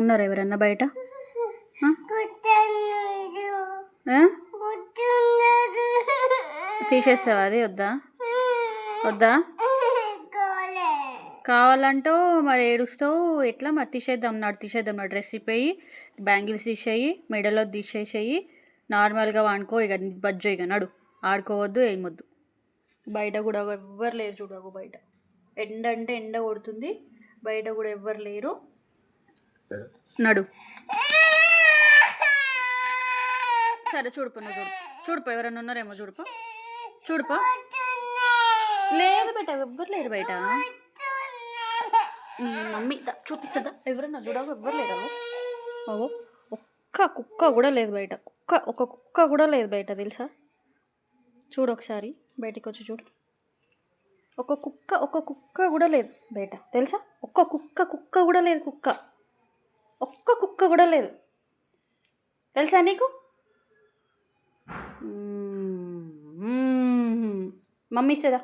ఉన్నారా ఎవరన్నా బయట? తీసేస్తావా? అది వద్దా? వద్దా? కావాలంటావు మరి, ఏడుస్తావు ఎట్లా? మరి తీసేద్దాం నాడు డ్రెస్ ఇప్పేయి, బ్యాంగిల్స్ తీసేయి, మెడలో తీసేసేయి, నార్మల్గా వాడుకో. ఇక బజ్జో, ఇక నడు, ఆడుకోవద్దు ఏమొద్దు. బయట కూడా ఎవ్వరు లేరు చూడకు. బయట ఎండ అంటే ఎండ కొడుతుంది, బయట కూడా ఎవ్వరు లేరు. నడు. సరే చూడుపో, నువ్వు చూడుపో, ఎవరైనా ఉన్నారేమో చూడుపో. లేదు బయట ఎవ్వరు లేరు బయట. మమ్మీ చూపిస్తుందా? ఎవరన్నా చూడవు, ఎవ్వరు లేరు. అవు ఒక్క కుక్క కూడా లేదు బయట. ఒక కుక్క కూడా లేదు బయట, తెలుసా? చూడు ఒకసారి, బయటికి వచ్చి చూడు. ఒక కుక్క కూడా లేదు బయట, తెలుసా? ఒక్క కుక్క కూడా లేదు. ఒక్క కుక్క కూడా లేదు, తెలుసా నీకు? మమ్మీ ఇస్తుందా?